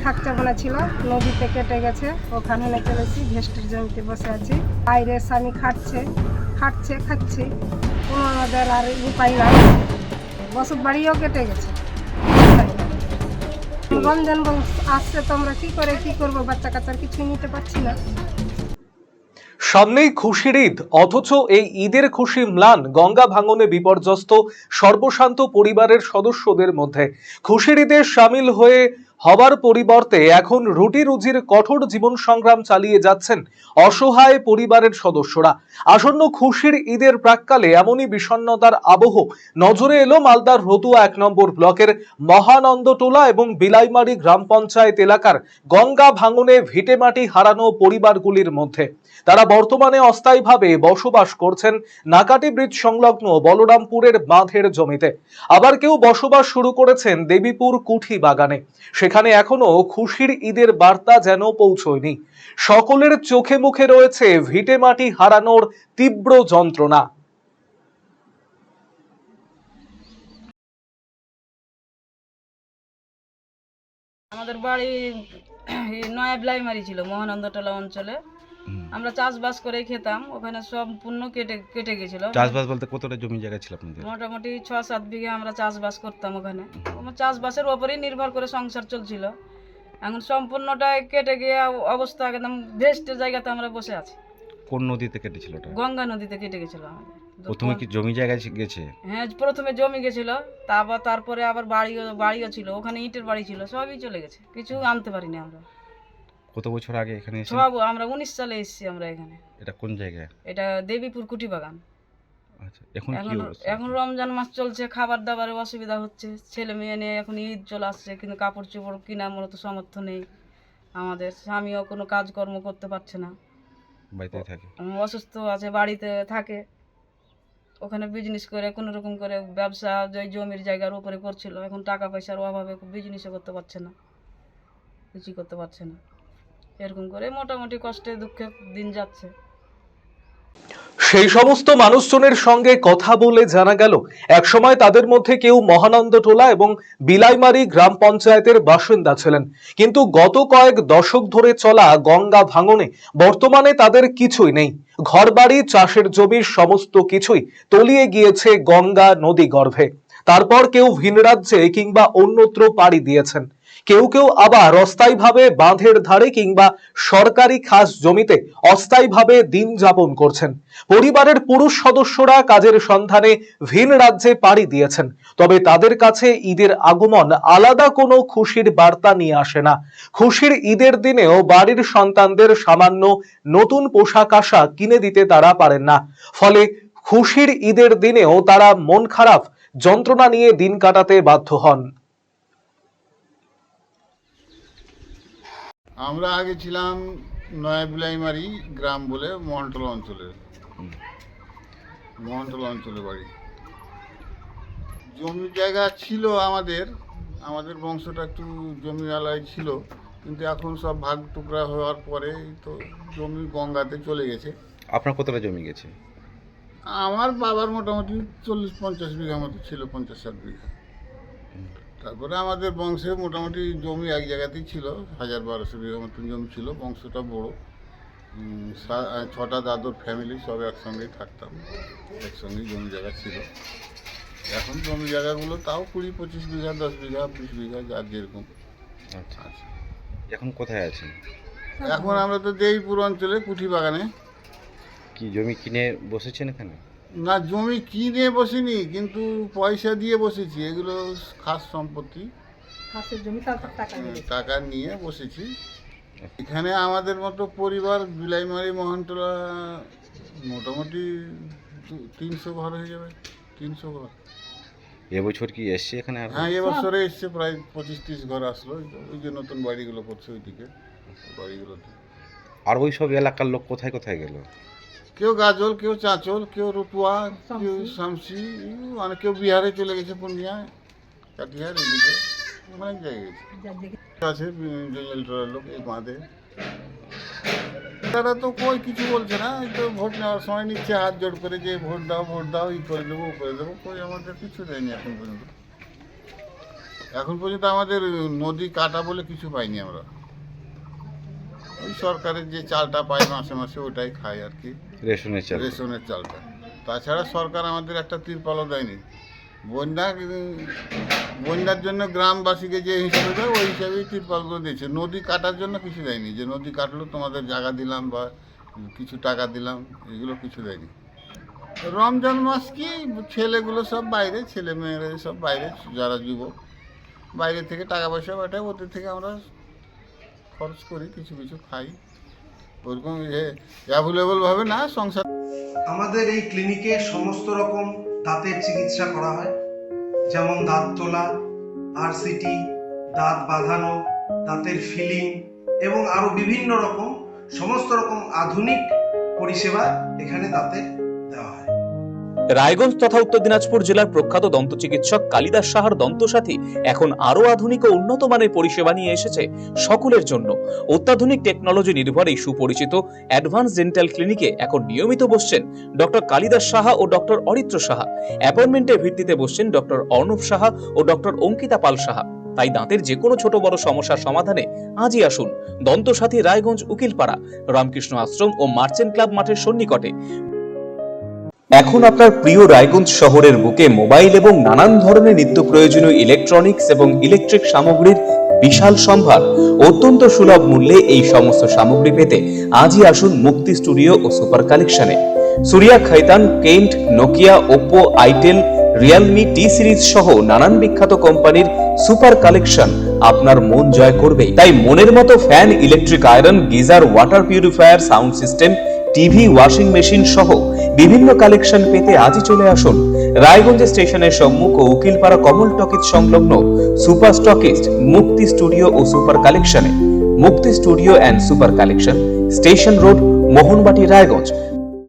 থাকচাপানা ছিল, নদীতে কেটে গেছে, ওখানে নিয়ে চলেছি। ভেস্টের জমিতে বসে আছি, বাইরে স্বামী খাচ্ছে খাচ্ছি, কোনো আমাদের আর উপায় নাই। বসত বাড়িও কেটে গেছে। রমজান আসছে তো আমরা কি করবো, বাচ্চা কাচ্চার কিছুই নিতে পারছি না। সামনেই খুশির ঈদ, অথচ এই ঈদের খুশি ম্লান গঙ্গা ভাঙনে বিপর্যস্ত সর্বশান্ত পরিবারের সদস্যদের মধ্যে। খুশির ঈদে সামিল হবার পরিবর্তে এখন রুটি রুজির কঠোর জীবন সংগ্রাম চালিয়ে যাচ্ছেন অসহায় পরিবারের সদস্যরা। আসন্ন খুশির ঈদের প্রাক্কালে এমনই বিষণ্ণতার আবহ নজরে এলো মালদার রতুয়া 1 নম্বর ব্লকের মহানন্দটোলা এবং বিলাইমারি গ্রাম পঞ্চায়েত এলাকার গঙ্গা ভাঙনে ভিটেমাটি হারানো পরিবারগুলির মধ্যে। তারা বর্তমানে অস্থায়ীভাবে বসবাস করছেন নাকাটি ব্রিজ সংলগ্ন বলরামপুরের বাঁধের জমিতে। আবার কেউ বসবাস শুরু করেছেন দেবীপুর কুঠি বাগানে। সেখানে এখনো খুশির ঈদের বার্তা যেন পৌঁছয়নি। সকলের চোখে মুখে রয়েছে ভিটেমাটি হারানোর তীব্র যন্ত্রণা। আমাদের বাড়ি নয়া বিলাইমারি ছিল, মহানন্দটোলা অঞ্চলে। আমরা চাষবাস করে খেতাম, ওখানে সম্পূর্ণ কেটে গেছিল। চাষবাস বলতে কতটা জমি জায়গা ছিল আপনাদের? মোটামুটি 6-7 বিঘা আমরা চাষবাস করতাম ওখানে। আমার চাষবাসের উপরেই নির্ভর করে সংসার চলছিল। এখন সম্পূর্ণটাই কেটে গিয়ে অবস্থা একদম ভেস্টের জায়গাতে আমরা বসে আছি। কোন নদীতে কেটেছিল ওটা? গঙ্গা নদীতে কেটে গেছিল আমাদের। প্রথমে কি জমি জায়গা গেছে? হ্যাঁ, প্রথমে জমি গেছিল, তারপরে আবার বাড়িও ছিল, ওখানে ইটের বাড়ি ছিল, সবই চলে গেছে, কিছু আনতে পারিনি আমরা। কত বছর আগে এখানে এসেছেন? সব আমরা 19 সালে এসেছি আমরা এখানে। এটা কোন জায়গায়? এটা দেবীপুর কুঠি বাগান। আচ্ছা, এখন কি অবস্থা? এখন রমজান মাস চলছে, খাবার দাবারের অসুবিধা হচ্ছে, ছেলে মেয়ে নিয়ে এখন ঈদ চলে আসছে, কিন্তু কাপড় চোপড় কেনার মতো সামর্থ্য নেই আমাদের। স্বামীও কোনো কাজকর্ম করতে পারছে না, বাড়িতে থাকে, অসুস্থ আছে, বাড়িতে থাকে, ওখানে বিজনেস করে কোনো রকম করে ব্যবসা জমির জায়গার উপরে করছিল। এখন টাকা পয়সার অভাবে বিজনেসও করতে পারছে না, কিছুই করতে পারছে না। এরকম করে মোটামুটি কষ্টে দুঃখে দিন যাচ্ছে। সেই সমস্ত মানুষজনের সঙ্গে কথা বলে জানা গেল একসময় তাদের মধ্যে কেউ মহানন্দটোলা এবং বিলাইমারি গ্রাম পঞ্চায়েতের বাসিন্দা ছিলেন, কিন্তু গত কয়েক দশক ধরে চলা গঙ্গা ভাঙনে বর্তমানে তাদের কিছুই নেই। ঘরবাড়ি, চাষের জমির সমস্ত কিছুই তলিয়ে গিয়েছে গঙ্গা নদী গর্ভে। তারপর কেউ ভিন রাজ্যে কিংবা অন্যত্র পাড়ি দিয়েছেন, কেউ কেউ আবার অস্থায়ীভাবে বাঁধের ধারে কিংবা সরকারি খাস জমিতে অস্থায়ীভাবে দিন যাপন করছেন। পরিবারের পুরুষ সদস্যরা কাজের সন্ধানে ভিন রাজ্যে পাড়ি দিয়েছেন, তবে তাদের কাছে ঈদের আগমন আলাদা কোনো খুশির বার্তা নিয়ে আসে না। খুশির ঈদের দিনেও বাড়ির সন্তানদের সামান্য নতুন পোশাক আশাক কিনে দিতে তারা পারেন না। ফলে খুশির ঈদের দিনেও তারা মন খারাপ, যন্ত্রণা নিয়ে দিন কাটাতে বাধ্য হন। আমরা আগে ছিলাম নয়া বিলাইমারি গ্রাম বলে মহানটোলা অঞ্চলে বাড়ি। জমি জায়গা ছিল আমাদের বংশটা একটু জমিওয়ালাই ছিল, কিন্তু এখন সব ভাগ টুকরা হওয়ার পরে তো জমি গঙ্গাতে চলে গেছে। আপনার কতটা জমি গেছে? আমার বাবার মোটামুটি 40-50 বিঘা মতো ছিল, 50-60 বিঘা। তারপরে আমাদের বংশে মোটামুটি জমি এক জায়গাতেই ছিল, 1000-1200 বিঘা মতন জমি ছিল। বংশটা বড়, 6টা দাদুর ফ্যামিলি সব একসঙ্গেই থাকতাম, একসঙ্গেই জমি জায়গা ছিল। এখন জমি জায়গাগুলো তাও 20-25 বিঘা, 10 বিঘা, 20 বিঘা, যার যেরকম। আচ্ছা, এখন কোথায় আছেন? এখন আমরা তো দেবীপুর অঞ্চলে কুঠি বাগানে। কি জমি কিনে বসেছেন এখানে? না, জমি কিনে বসিনি, কিন্তু পয়সা দিয়ে বসেছি। এগুলো খাস সম্পত্তি, টাকা নিয়ে বসেছি। এখানে আমাদের মতো পরিবার বিলাইমারি মহানটোলা মোটামুটি 300 ঘর হয়ে যাবে, 300 ঘর। এবছর কি এসছে এখানে? হ্যাঁ, এবছরে এসছে প্রায় 25-30 ঘর আসলো। ওই যে নতুন বাড়িগুলো করছে ওইদিকে বাড়িগুলোতে। আর ওই সব এলাকার লোক কোথায় কোথায় গেল? কেউ গাজল, কেউ চাঁচল, কেউ রতুয়া, কেউ শামসি, মানে কেউ বিহারে চলে গেছে, পূর্ণিয়ায়, কাটিহার, এদিকে অনেক জায়গায় আছে। জঞ্জালটোলার লোক এই বাঁধে, তারা তো কই কিছু বলছে না। তো ভোট নেওয়ার সময় নিচ্ছে হাত জোড় করে যে ভোট দাও, ই করে দেবো, ও করে দেবো। কই আমাদের কিছু দেয়নি এখন পর্যন্ত। এখন পর্যন্ত আমাদের নদী কাটা বলে কিছু পাইনি আমরা। ওই সরকারের যে চালটা পাই মাসে মাসে ওটাই খাই আর কি, রেশনের চাল। রেশনের চালটা। তাছাড়া সরকার আমাদের একটা তিরপালও দেয়নি। বন্যার জন্য গ্রামবাসীকে যে হিসাবে দেয় ওই হিসাবেই তিরপালগুলো দিয়েছে। নদী কাটার জন্য কিছু দেয়নি, যে নদী কাটলো তোমাদের জায়গা দিলাম বা কিছু টাকা দিলাম, এগুলো কিছু দেয়নি। রমজান মাস কি ছেলেগুলো সব বাইরে, ছেলে মেয়েরা সব বাইরে, যারা যুবক বাইরে থেকে টাকা পয়সা পাঠায়, ওদের থেকে আমরা খরচ করি, কিছু কিছু খাই, ওরকম অ্যাভেলেবলভাবে না সংসার। আমাদের এই ক্লিনিকে সমস্ত রকম দাঁতের চিকিৎসা করা হয়, যেমন দাঁত তোলা, আরসিটি, দাঁত বাঁধানো, দাঁতের ফিলিং এবং আরো বিভিন্ন রকম সমস্ত রকম আধুনিক পরিষেবা এখানে দাঁতের দেওয়া হয়। রায়গঞ্জ তথা উত্তর দিনাজপুর জেলার প্রখ্যাত দন্ত চিকিৎসক কালিদাস সাহার দন্তসাথী এখন আরো আধুনিক ও উন্নত মানের পরিষেবা নিয়ে এসেছে সকলের জন্য। অত্যাধুনিক টেকনোলজি নির্ভর এই সুপরিচিত অ্যাডভান্স ডেন্টাল ক্লিনিকে এখন নিয়মিত বসছেন ডক্টর কালিদাস সাহা ও ডক্টর অরিত্র সাহা। অ্যাপয়েন্টমেন্টের ভিত্তিতে বসছেন ডক্টর অর্ণব সাহা ও ডক্টর অঙ্কিতা পাল সাহা। তাই দাঁতের যে কোনো ছোট বড় সমস্যার সমাধানে আজই আসুন দন্তসাথী, রায়গঞ্জ উকিলপাড়া, রামকৃষ্ণ আশ্রম ও মার্চেন্ট ক্লাব মাঠের সন্নিকটে। এখন আপনার প্রিয় রায়গঞ্জ শহরের বুকে মোবাইল এবং নানান ধরনের নিত্য প্রয়োজনীয় ইলেকট্রনিক্স এবং ইলেকট্রিক সামগ্রীর বিশাল সম্ভার। অত্যন্ত সুলভ মূল্যে এই সমস্ত সামগ্রী পেতে আজই আসুন মুক্তি স্টুডিও ও সুপার কালেকশনে। Surya, Khaitan, Kent, Nokia, Oppo, itel, Realme, T Series সহ নানান বিখ্যাত কোম্পানির সুপার কালেকশন আপনার মন জয় করবে। তাই মনের মতো fan, electric iron, geyser, water purifier, sound system, TV, washing machine সহ বিভিন্ন কালেকশন পেতে আজই চলে আসুন রায়গঞ্জ স্টেশনের সম্মুখ ও উকিলপাড়া কমল টকিজ সংলগ্ন সুপার স্টকিস্ট মুক্তি স্টুডিও ও সুপার কালেকশনে। মুক্তি studio and super collection, station road, Mohanbati, Raiganj.